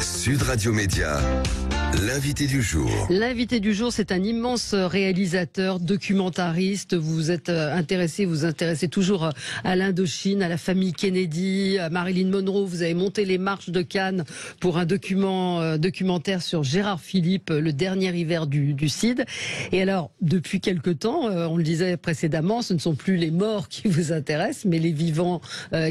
Sud Radio Média, l'invité du jour. L'invité du jour, c'est un immense réalisateur, documentariste. Vous intéressez toujours à l'Indochine, à la famille Kennedy, à Marilyn Monroe. Vous avez monté les marches de Cannes pour un documentaire sur Gérard Philipe, le dernier hiver du CID. Et alors, depuis quelque temps, on le disait précédemment, ce ne sont plus les morts qui vous intéressent, mais les vivants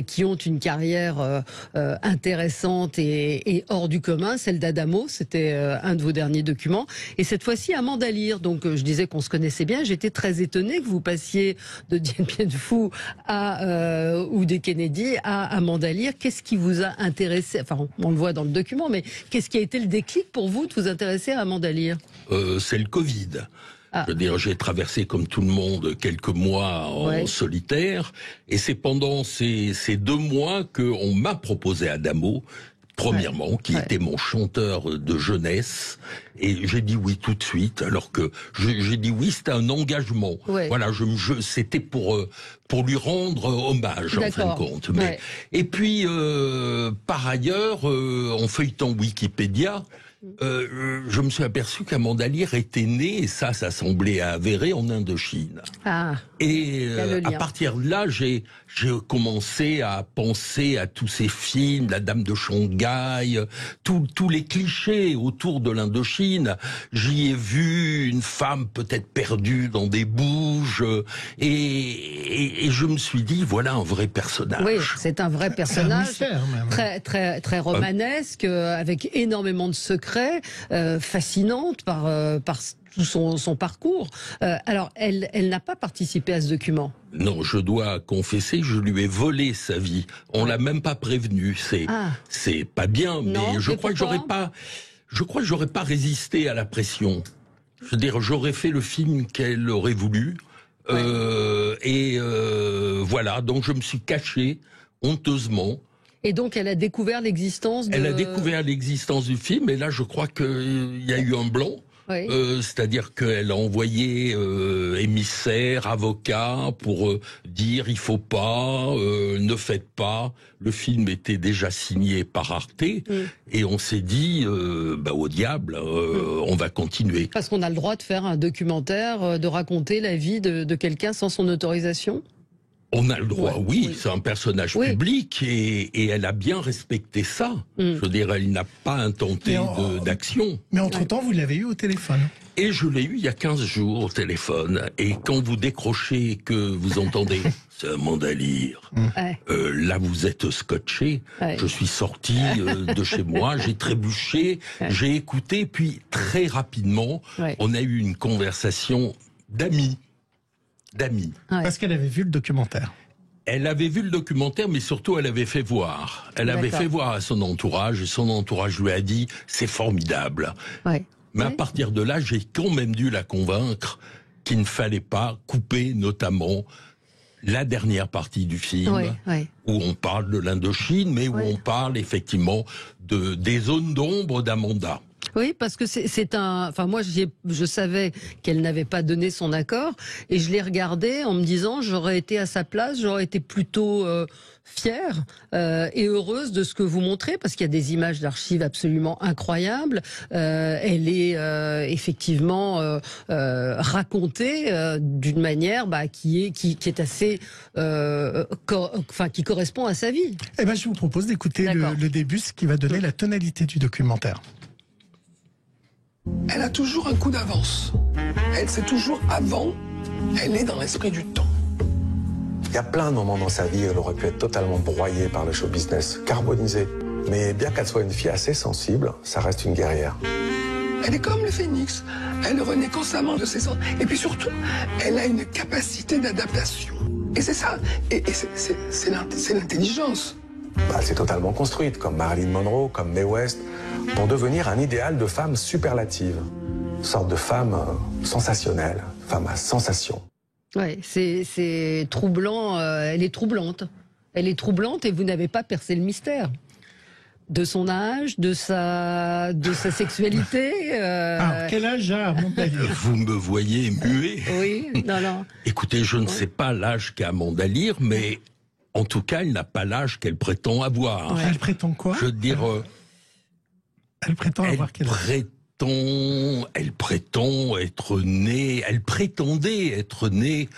qui ont une carrière intéressante et hors du commun. Celle d'Adamo, c'était un de vos derniers documents. Et cette fois-ci, Amanda Lear. Donc, je disais qu'on se connaissait bien. J'étais très étonnée que vous passiez de Dien Bien Phu ou des Kennedy à Amanda Lear. Qu'est-ce qui vous a intéressé? Enfin, on le voit dans le document, mais qu'est-ce qui a été le déclic pour vous de vous intéresser à Amanda Lear? C'est le Covid. Je veux dire, j'ai traversé comme tout le monde quelques mois en solitaire, et c'est pendant ces 2 mois qu'on m'a proposé Adamo, premièrement, qui était mon chanteur de jeunesse, et j'ai dit oui tout de suite, alors que j'ai dit oui, c'était un engagement. Voilà, c'était pour lui rendre hommage, en fin de compte. Mais, et puis, par ailleurs, en feuilletant Wikipédia, je me suis aperçu qu'Amanda Lear était née, et ça semblait avéré, en Indochine. Et à partir de là, j'ai commencé à penser à tous ces films, La Dame de Shanghai, tous les clichés autour de l'Indochine. J'y ai vu une femme peut-être perdue dans des bouges, et je me suis dit, voilà un vrai personnage. Oui, c'est un vrai personnage, très romanesque, avec énormément de secrets, fascinante par tout son parcours. Alors, elle n'a pas participé à ce document. Non, je dois confesser, je lui ai volé sa vie. On l'a même pas prévenu. C'est pas bien, mais je crois que j'aurais pas résisté à la pression. Je veux dire, j'aurais fait le film qu'elle aurait voulu. Voilà, donc je me suis caché honteusement. Et donc, elle a découvert l'existence Elle a découvert l'existence du film, et là, je crois qu'il y a eu un blanc. C'est-à-dire qu'elle a envoyé émissaires, avocats pour dire il faut pas, ne faites pas. Le film était déjà signé par Arte, et on s'est dit au diable, on va continuer. Parce qu'on a le droit de faire un documentaire, de raconter la vie de quelqu'un sans son autorisation. On a le droit, oui, c'est un personnage public, et elle a bien respecté ça. Je veux dire, elle n'a pas intenté d'action. Mais entre-temps, vous l'avez eu au téléphone. Et je l'ai eu il y a 15 jours au téléphone. Et quand vous décrochez, que vous entendez « c'est Amanda Lear », là vous êtes scotché. Je suis sorti de chez moi, j'ai trébuché, j'ai écouté, puis très rapidement, on a eu une conversation d'amis. Parce qu'elle avait vu le documentaire. Elle avait vu le documentaire, mais surtout elle avait fait voir. Elle avait fait voir à son entourage, et son entourage lui a dit « c'est formidable ». Mais à partir de là, j'ai quand même dû la convaincre qu'il ne fallait pas couper notamment la dernière partie du film, où on parle de l'Indochine, mais où on parle effectivement des zones d'ombre d'Amanda. Oui, parce que c'est un... Enfin, moi, je savais qu'elle n'avait pas donné son accord, et je l'ai regardé en me disant, j'aurais été à sa place, j'aurais été plutôt fière et heureuse de ce que vous montrez, parce qu'il y a des images d'archives absolument incroyables. Elle est effectivement racontée d'une manière qui est assez... qui correspond à sa vie. Eh ben, je vous propose d'écouter le début, ce qui va donner la tonalité du documentaire. Elle a toujours un coup d'avance. Elle sait toujours avant. Elle est dans l'esprit du temps. Il y a plein de moments dans sa vie où elle aurait pu être totalement broyée par le show business, carbonisée. Mais bien qu'elle soit une fille assez sensible, ça reste une guerrière. Elle est comme le phénix. Elle renaît constamment de ses cendres. Et puis surtout, elle a une capacité d'adaptation. Et c'est ça. Et c'est l'intelligence. Elle s'est totalement construite, comme Marilyn Monroe, comme Mae West, pour devenir un idéal de femme superlative. Une sorte de femme sensationnelle, femme à sensation. Ouais, c'est troublant, elle est troublante. Elle est troublante, et vous n'avez pas percé le mystère de son âge, de sa sexualité. Alors, quel âge a Amanda Lear? Vous me voyez muet. Oui, non. Écoutez, je ne sais pas l'âge qu'a Amanda Lear, mais en tout cas, elle n'a pas l'âge qu'elle prétend avoir. Elle prétend quoi? Je veux dire, Elle prétend avoir quel âge? Elle prétendait être née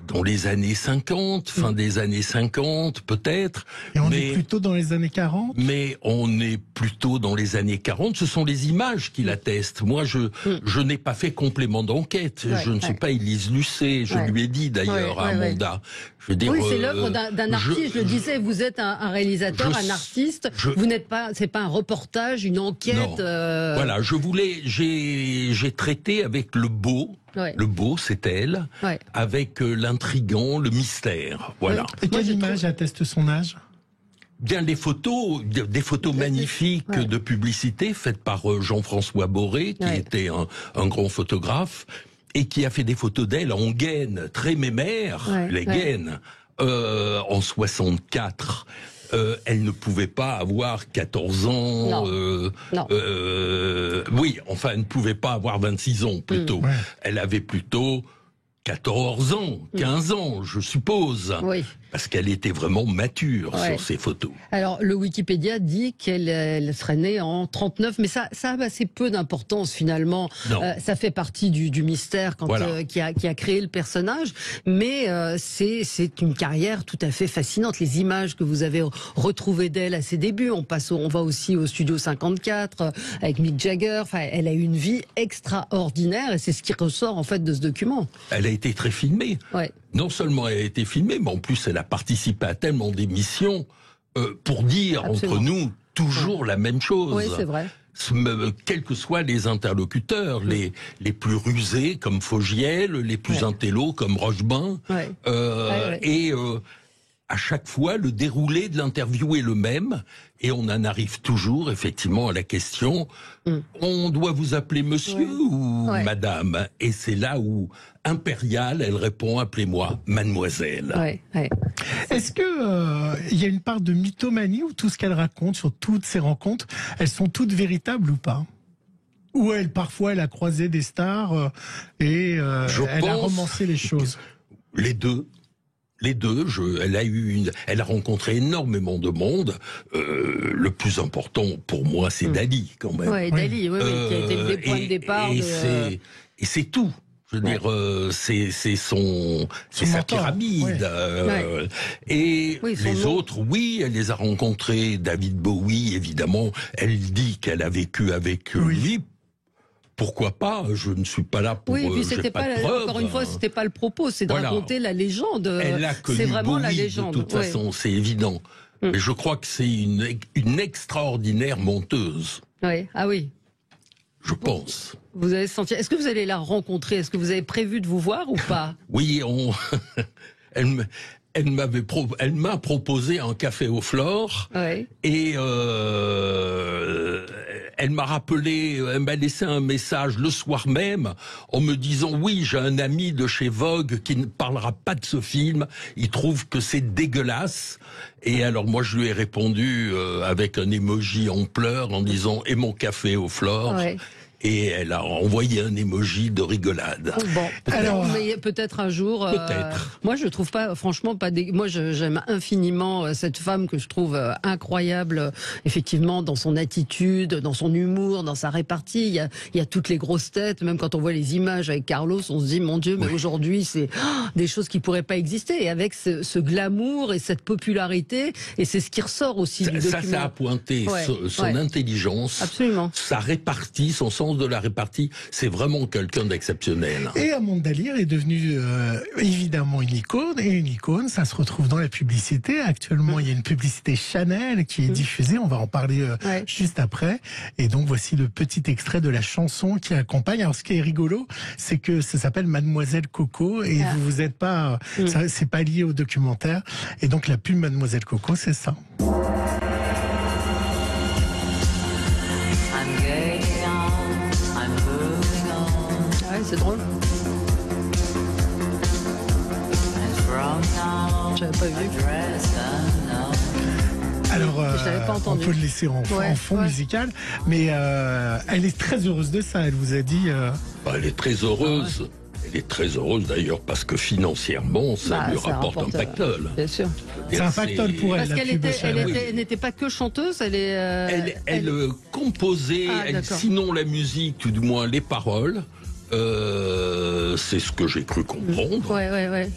dans les années 50, fin des années 50 peut-être. Et on est plutôt dans les années 40 ? Mais on est plutôt dans les années 40. Ce sont les images qui l'attestent. Moi, je n'ai pas fait complément d'enquête. Je ne suis pas Élise Lucet. Je lui ai dit d'ailleurs à Amanda. Je veux dire, oui, c'est l'œuvre d'un artiste. Je le disais, vous êtes un réalisateur, un artiste. Vous n'êtes pas, c'est pas un reportage, une enquête. Non. Voilà, j'ai traité avec le beau. Ouais. Le beau, c'est elle, avec l'intrigant, le mystère. Voilà. Et quelle image atteste son âge ? Bien, des photos magnifiques de publicité faites par Jean-François Boré, qui était un grand photographe, et qui a fait des photos d'elle en gaine, très mémère, les gaines, en 64. Elle ne pouvait pas avoir 14 ans. Oui, enfin, elle ne pouvait pas avoir 26 ans, plutôt. Elle avait plutôt 14 ans, 15 ans, je suppose. Oui. Parce qu'elle était vraiment mature sur ces photos. Alors, le Wikipédia dit qu'elle serait née en 39, mais ça a assez peu d'importance finalement. Ça fait partie du mystère qui a créé le personnage, mais c'est une carrière tout à fait fascinante. Les images que vous avez retrouvées d'elle à ses débuts, on va aussi au Studio 54 avec Mick Jagger. Enfin, elle a eu une vie extraordinaire et c'est ce qui ressort en fait de ce document. Elle a été très filmée. Non seulement elle a été filmée, mais en plus elle a participé à tellement d'émissions pour dire entre nous toujours la même chose. Oui, c'est vrai. Quels que soient les interlocuteurs, les plus rusés comme Fogiel, les plus intellos comme Rochebain, et à chaque fois le déroulé de l'interview est le même, et on en arrive toujours effectivement à la question on doit vous appeler monsieur ou madame, et c'est là où impériale elle répond appelez-moi mademoiselle. Est-ce que y a une part de mythomanie où tout ce qu'elle raconte sur toutes ces rencontres, elles sont toutes véritables ou pas? Ou parfois elle a croisé des stars et elle a romancé les choses? Les deux. Elle a rencontré énormément de monde. Le plus important pour moi, c'est Dali, quand même. Oui, Dali, qui a été le point de départ. Et c'est tout. Je veux dire, c'est sa pyramide. Et les autres, elle les a rencontrés. David Bowie, évidemment. Elle dit qu'elle a vécu avec lui. Pourquoi pas? Je ne suis pas là pour. Oui, et puis c'était pas encore une fois, c'était pas le propos, c'est de raconter la légende. C'est vraiment Bowie, la légende. De toute façon, c'est évident. Mais je crois que c'est une extraordinaire menteuse. Oui, oui. Je pense. Vous avez senti. Est-ce que vous allez la rencontrer? Est-ce que vous avez prévu de vous voir ou pas? Oui, elle m'a proposé un café au Flore et elle m'a laissé un message le soir même en me disant oui, j'ai un ami de chez Vogue qui ne parlera pas de ce film, il trouve que c'est dégueulasse. Et alors moi je lui ai répondu avec un emoji en pleurs en disant et mon café au Flore. Et elle a envoyé un emoji de rigolade. Bon, alors peut-être un jour. Peut-être. Moi, je trouve pas, franchement, pas. Moi, j'aime infiniment cette femme que je trouve incroyable, effectivement, dans son attitude, dans son humour, dans sa répartie. Il y a toutes les grosses têtes. Même quand on voit les images avec Carlos, on se dit mon Dieu, mais aujourd'hui, c'est des choses qui pourraient pas exister. Et avec ce glamour et cette popularité, et c'est ce qui ressort aussi du document. Ça a pointé son intelligence, absolument, sa répartie, son sens de la répartie, c'est vraiment quelqu'un d'exceptionnel. Et Amanda Lear est devenue évidemment une icône, et une icône, ça se retrouve dans la publicité. Actuellement, il y a une publicité Chanel qui est diffusée, on va en parler juste après. Et donc, voici le petit extrait de la chanson qui accompagne. Alors, ce qui est rigolo, c'est que ça s'appelle Mademoiselle Coco, et vous êtes pas, c'est pas lié au documentaire. Et donc, la pub Mademoiselle Coco, c'est ça. C'est drôle. J'avais pas vu. Alors, on peut le laisser en fond musical, mais elle est très heureuse de ça. Elle vous a dit. Elle est très heureuse. Elle est très heureuse d'ailleurs parce que financièrement, ça lui rapporte un pactole. Bien sûr. C'est un pactole pour elle. Parce qu'elle n'était pas que chanteuse, elle composait, sinon la musique, tout du moins les paroles. C'est ce que j'ai cru comprendre.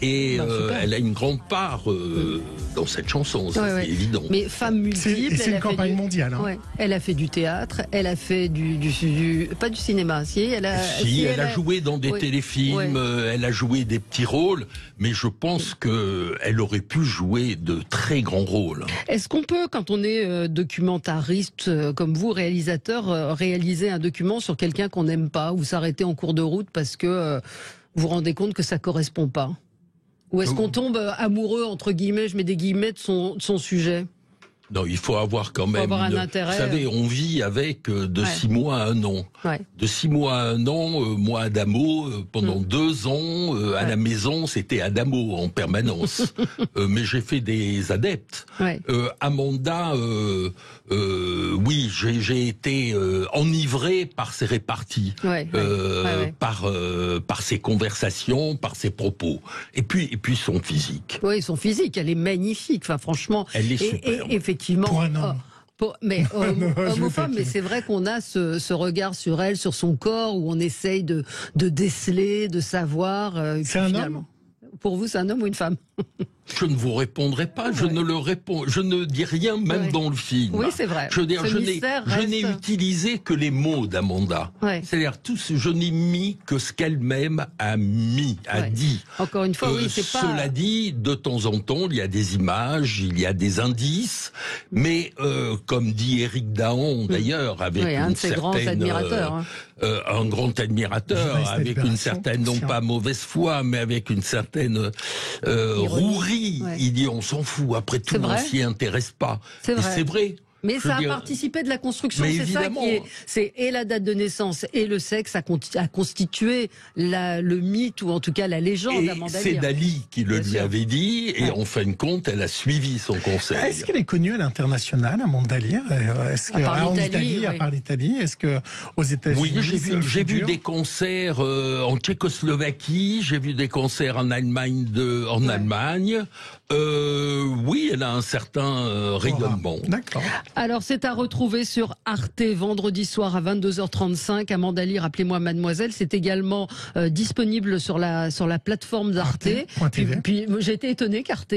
Et elle a une grande part dans cette chanson, c'est évident. Mais femme multiple. C'est une campagne mondiale. Hein. Elle a fait du théâtre, elle a fait pas du cinéma. Elle a joué dans des téléfilms, elle a joué des petits rôles, mais je pense qu'elle aurait pu jouer de très grands rôles. Est-ce qu'on peut, quand on est documentariste comme vous, réalisateur, réaliser un document sur quelqu'un qu'on n'aime pas ou s'arrêter en cours de route parce que vous vous rendez compte que ça correspond pas? Ou est-ce qu'on tombe amoureux, entre guillemets, je mets des guillemets, de son sujet? Non, il faut avoir quand même un intérêt. Vous savez, on vit avec de 6 mois à 1 an. De 6 mois à 1 an, moi Adamo, pendant 2 ans, à la maison, c'était Adamo en permanence. Mais j'ai fait des adeptes. Amanda, oui, j'ai été enivré par ses réparties, par ses conversations, par ses propos. Et puis son physique. Oui, son physique, elle est magnifique. Enfin, franchement, elle est superbe. Effectivement. Pour un homme. Mais homme ou femme, mais c'est vrai qu'on a ce regard sur elle, sur son corps, où on essaye de déceler, de savoir. C'est un homme? Pour vous, c'est un homme ou une femme? Je ne vous répondrai pas, je ne dis rien même dans le film. Oui, c'est vrai. Je veux dire, je n'ai utilisé que les mots d'Amanda. C'est-à-dire, je n'ai mis que ce qu'elle-même a dit. Encore une fois, oui, c'est pas... Cela dit, de temps en temps, il y a des images, il y a des indices, mais comme dit Éric Dahan, d'ailleurs, avec un de ses grands admirateurs. Un grand admirateur, avec une certaine, non pas mauvaise foi, mais avec une certaine rouerie. Il dit on s'en fout, après tout, on s'y intéresse pas. C'est vrai. Mais ça a participé de la construction, c'est ça qui est... C'est et la date de naissance et le sexe a constitué le mythe, ou en tout cas la légende d'Amanda Lear. C'est Dali qui le lui avait dit, et en fin de compte, elle a suivi son conseil. Est-ce qu'elle est connue à l'international, Amanda Lear? Est-ce qu'en Italie, à part l'Italie, est-ce qu'aux États-Unis? Oui, j'ai vu des concerts en Tchécoslovaquie, j'ai vu des concerts en Allemagne. Oui, elle a un certain rayonnement. D'accord. Alors, c'est à retrouver sur Arte vendredi soir à 22h35. Amanda Lear, appelez-moi mademoiselle. C'est également disponible sur la plateforme d'Arte. Puis j'ai été étonné qu'Arte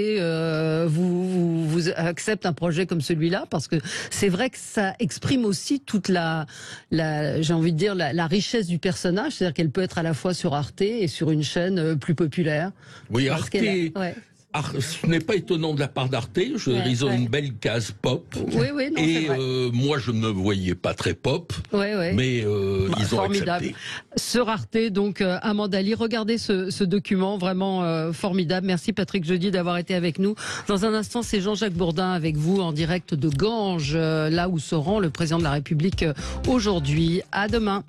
vous accepte un projet comme celui-là, parce que c'est vrai que ça exprime aussi toute j'ai envie de dire, la richesse du personnage. C'est-à-dire qu'elle peut être à la fois sur Arte et sur une chaîne plus populaire. Oui, Arte... Ce n'est pas étonnant de la part d'Arte, ils ont une belle case pop. Et moi, je ne me voyais pas très pop, mais ils ont accepté. Sur Arte, donc, Amanda Lear, regardez ce document, vraiment formidable. Merci Patrick Jeudi d'avoir été avec nous. Dans un instant, c'est Jean-Jacques Bourdin avec vous en direct de Ganges, là où se rend le président de la République aujourd'hui. À demain.